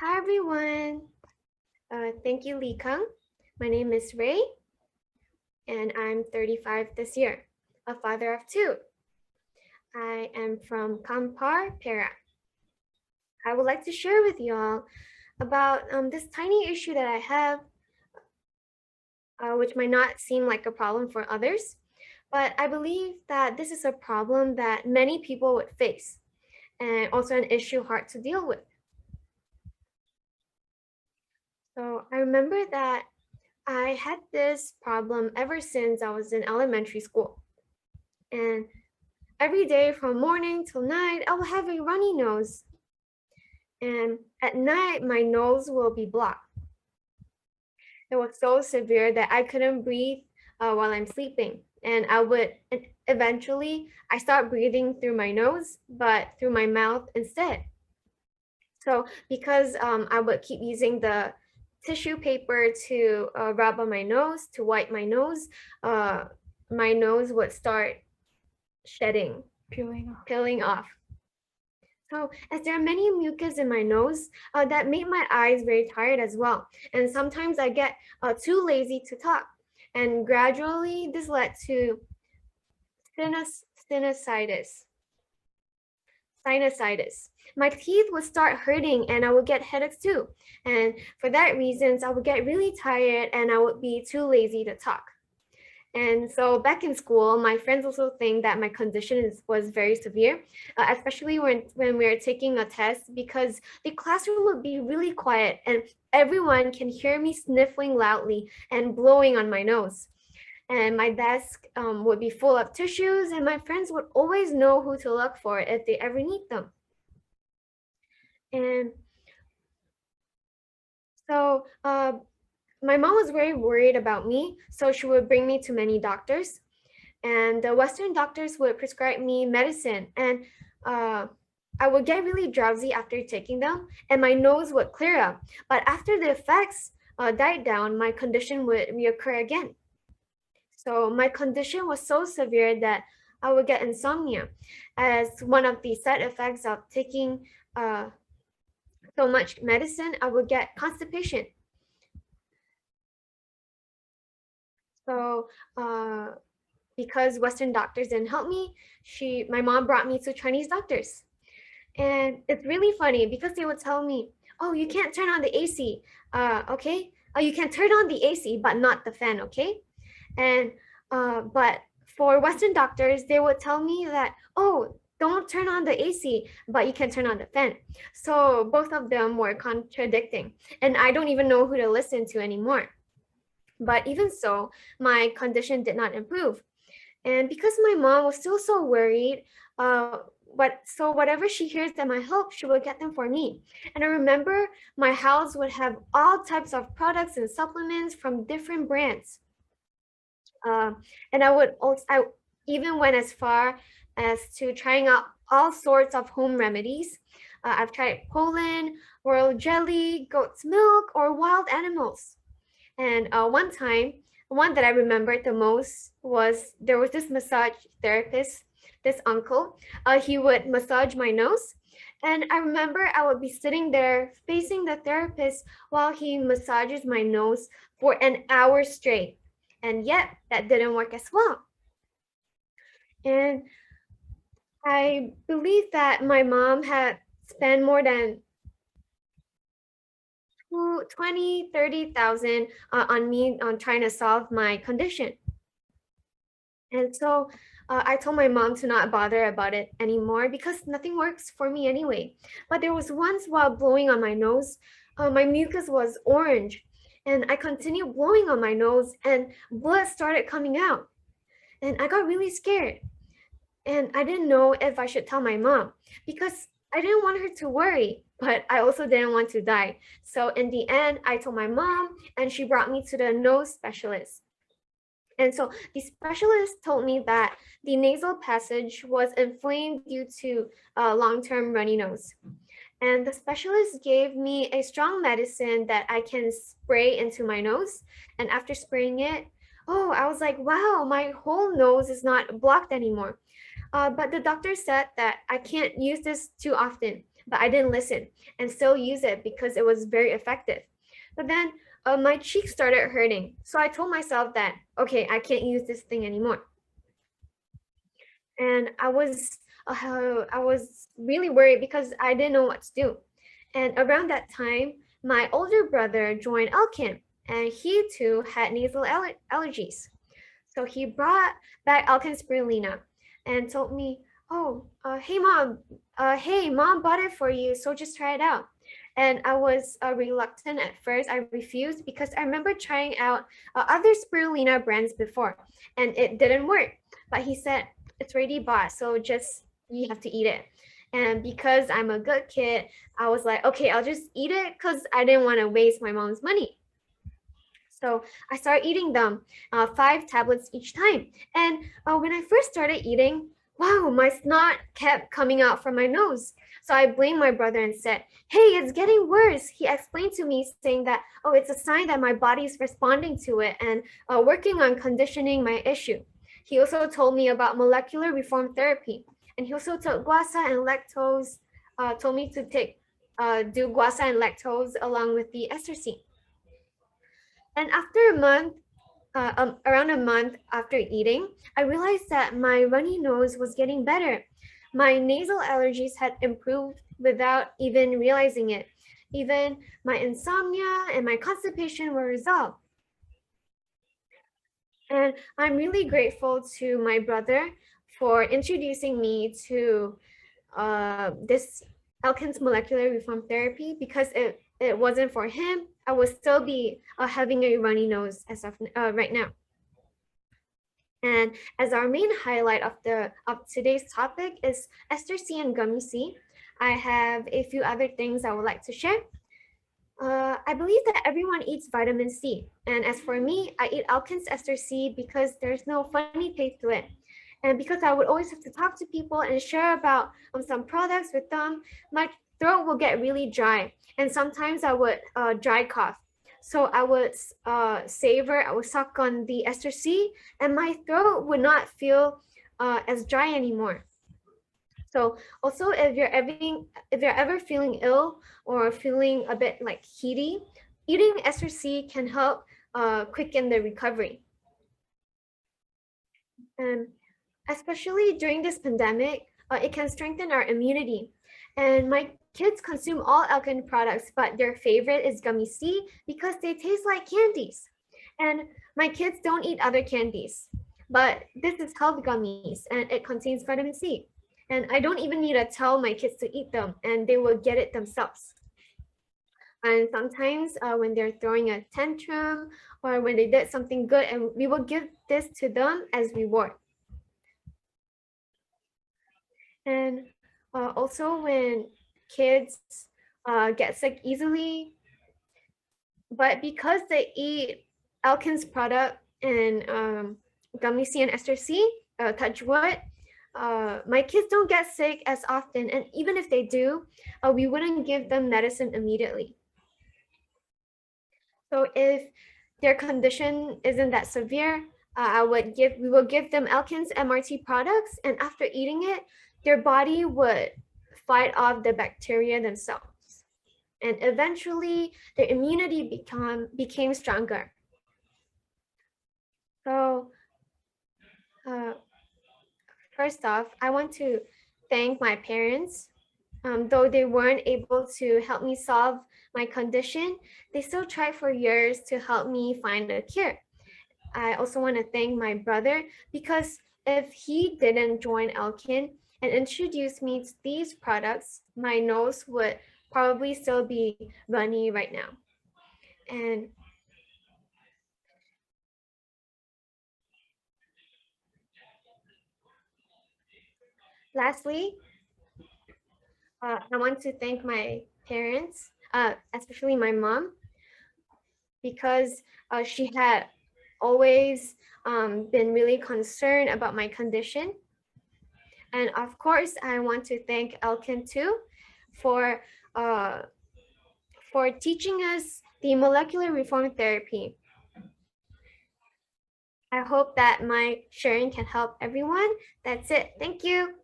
Hi everyone. Thank you, Lee Kang. My name is Ray, and I'm 35 this year, a father of two. I am from Kampar, Perak. I would like to share with you all about this tiny issue that I have, which might not seem like a problem for others, but I believe that this is a problem that many people would face, and also an issue hard to deal with. So I remember that I had this problem ever since I was in elementary school. And every day from morning till night, I will have a runny nose. And at night, my nose will be blocked. It was so severe that I couldn't breathe while I'm sleeping. And eventually, I start breathing through my nose, but through my mouth instead. So because I would keep using the tissue paper to rub on my nose, to wipe my nose would start shedding, peeling off. So as there are many mucus in my nose, that made my eyes very tired as well. And sometimes I get too lazy to talk. And gradually this led to sinusitis. My teeth would start hurting and I would get headaches too. And for that reason, I would get really tired and I would be too lazy to talk. And so back in school, my friends also think that my condition was very severe, especially when we were taking a test, because the classroom would be really quiet and everyone can hear me sniffling loudly and blowing on my nose. And my desk would be full of tissues and my friends would always know who to look for if they ever need them. And so my mom was very worried about me, so she would bring me to many doctors. And the Western doctors would prescribe me medicine, and I would get really drowsy after taking them, and my nose would clear up. But after the effects died down, my condition would reoccur again. So my condition was so severe that I would get insomnia as one of the side effects of taking so much medicine. I would get constipation. So because Western doctors didn't help me, my mom brought me to Chinese doctors. And it's really funny because they would tell me, oh, you can't turn on the AC, okay? Oh, you can turn on the AC, but not the fan, okay? And but for Western doctors, they would tell me that, oh, don't turn on the AC, but you can turn on the fan. So both of them were contradicting, and I don't even know who to listen to anymore. But even so, my condition did not improve. And because my mom was still so worried, so whatever she hears that might help, she would get them for me. And I remember my house would have all types of products and supplements from different brands. And I even went as far as to trying out all sorts of home remedies. I've tried pollen, royal jelly, goat's milk, or wild animals. And one time, one that I remembered the most was there was this massage therapist, this uncle. He would massage my nose. And I remember I would be sitting there facing the therapist while he massages my nose for an hour straight. And yet that didn't work as well. And I believe that my mom had spent more than 30,000 on me on trying to solve my condition. And so I told my mom to not bother about it anymore because nothing works for me anyway. But there was once while blowing on my nose, my mucus was orange. And I continued blowing on my nose and blood started coming out. And I got really scared. And I didn't know if I should tell my mom because I didn't want her to worry, but I also didn't want to die. So in the end, I told my mom and she brought me to the nose specialist. And so the specialist told me that the nasal passage was inflamed due to long-term runny nose. And the specialist gave me a strong medicine that I can spray into my nose. And after spraying it, I was like, wow, my whole nose is not blocked anymore. But the doctor said that I can't use this too often but I didn't listen and still use it because it was very effective. But then my cheeks started hurting. So I told myself that, okay, I can't use this thing anymore. And I was really worried because I didn't know what to do. And around that time, my older brother joined ELKEN, and he too had nasal allergies. So he brought back ELKEN spirulina and told me, oh, hey mom bought it for you, so just try it out. And I was reluctant at first. I refused because I remember trying out other spirulina brands before and it didn't work. But he said, it's already bought, so just you have to eat it. And because I'm a good kid, I was like, okay, I'll just eat it because I didn't want to waste my mom's money. So I started eating them, 5 tablets each time. And when I first started eating, wow, my snot kept coming out from my nose. So I blamed my brother and said, hey, it's getting worse. He explained to me saying that, oh, it's a sign that my body is responding to it and working on conditioning my issue. He also told me about molecular reform therapy. And he also took guasa and lactose, told me to do guasa and lactose along with the ester seed. And after a month, around a month after eating, I realized that my runny nose was getting better. My nasal allergies had improved without even realizing it. Even my insomnia and my constipation were resolved. And I'm really grateful to my brother for introducing me to this ELKEN's molecular reform therapy, because it wasn't for him, I would still be having a runny nose as of right now. And as our main highlight of today's topic is ester C and gummy C, I have a few other things I would like to share. I believe that everyone eats vitamin C. And as for me, I eat ELKEN's ester C because there's no funny taste to it. And because I would always have to talk to people and share about some products with them, my throat will get really dry. And sometimes I would dry cough. So I would I would suck on the ester C, and my throat would not feel as dry anymore. So also, if you're ever feeling ill or feeling a bit like heaty, eating ester C can help quicken the recovery. And especially during this pandemic, it can strengthen our immunity. And my kids consume all ELKEN products, but their favorite is gummy C because they taste like candies. And my kids don't eat other candies, but this is health gummies and it contains vitamin C. And I don't even need to tell my kids to eat them, and they will get it themselves. And sometimes when they're throwing a tantrum or when they did something good, and we will give this to them as reward. And also when kids get sick easily, but because they eat ELKEN's product and gummy C and ester C, touch wood, my kids don't get sick as often. And even if they do, we wouldn't give them medicine immediately. So if their condition isn't that severe, we will give them ELKEN's MRT products, and after eating it, their body would fight off the bacteria themselves. And eventually their immunity became stronger. So first off, I want to thank my parents. Though they weren't able to help me solve my condition, they still tried for years to help me find a cure. I also want to thank my brother, because if he didn't join ELKEN and introduce me to these products, my nose would probably still be runny right now. And lastly, I want to thank my parents, especially my mom, because she had always been really concerned about my condition. And of course, I want to thank ELKEN too for teaching us the molecular reform therapy. I hope that my sharing can help everyone. That's it. Thank you.